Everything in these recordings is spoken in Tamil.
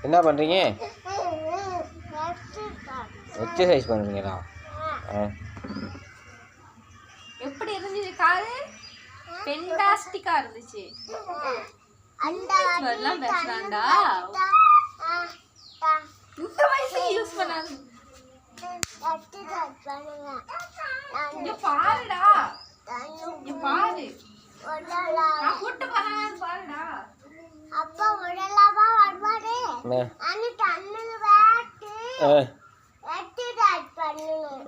என்ன பண்ணுறீங்க? எக்ஸசைஸ் பண்ணுறீங்களா? எப்படி இருந்துச்சு காரு? ஃபென்டாஸ்டிக்கா இருந்துச்சு. எல்லாம் பேசுறான்டா. இந்த வயசுல யூஸ் பண்ணாது. இங்க பாருடா. இங்க பாரு. நான் கூட்ட போறேன் பாருடா. அப்பா உடலாமா வருவாரு. அண்ணி தண்ணில வேட்டு. எக்ஸசைஸ் பண்ணனும்.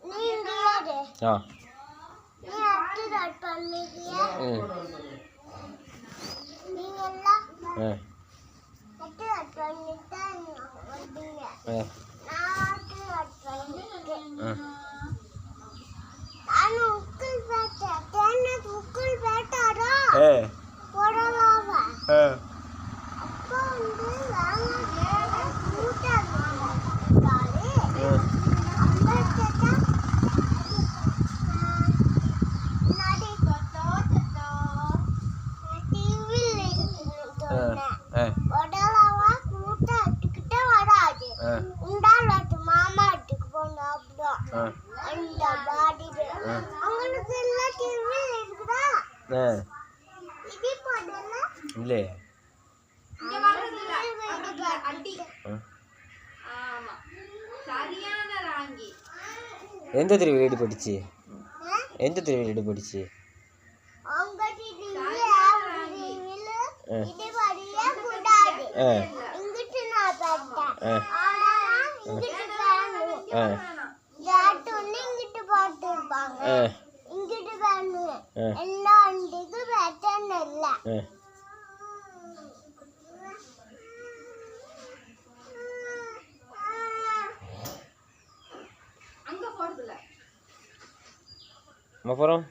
நீ இங்கேயே. நீ எக்ஸசைஸ் பண்ணிக்கியா? நீங்க எல்லாம் எக்ஸசைஸ் பண்ணிட்டா வந்தீங்க. நான் எக்ஸசைஸ் பண்ணிட்டேன். நான் உக்குல் பேட்டா. தேன உக்குல் பேட்டாடா. போடலாமா? அப்பா வந்து வாங்க கூட்டா காலே. அப்பா கேட்டா நாடி தோட்டோ டிவில இருக்குன்னு போடலாமா? கூட்டா கிட்ட வராது. உண்டாலட்டு மாமா வீட்டுக்கு போங்க அப்படிதான். அந்த பாடி உங்களுக்கு எல்லாம் டிவி இருக்குதா? இது போடல இல்ல இங்க வரதுல அடி. ஆமா சரியான ராங்கி. எந்த தெருவில் வீடு படிச்சு? எந்த தெருவில் வீடு படிச்சு? அவங்க டிவில இது வரியா கூடாது. இங்கிட்டு நான் பார்த்தேன். ஆனா இங்கிட்டு காணோம். ஜாட்டோன்னு இங்கிட்டு போட்டுருப்பாங்க. இங்கிட்டு காணோம். எல்லா வண்டிக்கு பேட்டர்ன் இல்ல. அங்க போறதுல அப்புறம்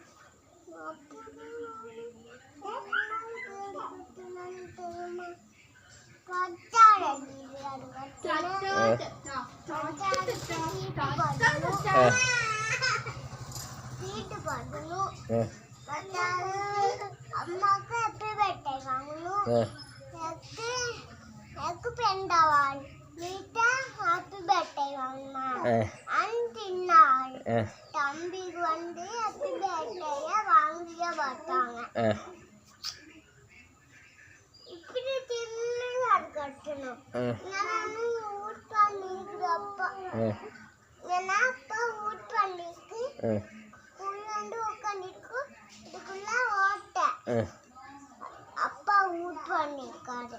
அம்மாக்கு ஹாப்பி பர்த்டே வாங்கணும். எனக்கு பெண்டாவான் நீட்டா ஹாப்பி பர்த்டே வாங்கணுமா? அன்றினாள் தம்பிக்கு வந்து ஹாப்பி பர்த்டேய வாங்கிய பார்த்தாங்க. இப்படி சின்னதா கட்டணும். நான் ஊட் பண்ணிக்கிறப்பா ஏன்னா அப்பா ஊட் பண்ணிருக்கு. உள்ளாண்டு உட்காந்துருக்கு. இதுக்குள்ள ஓட்ட அப்பா ஊட் பண்ணிருக்காரு.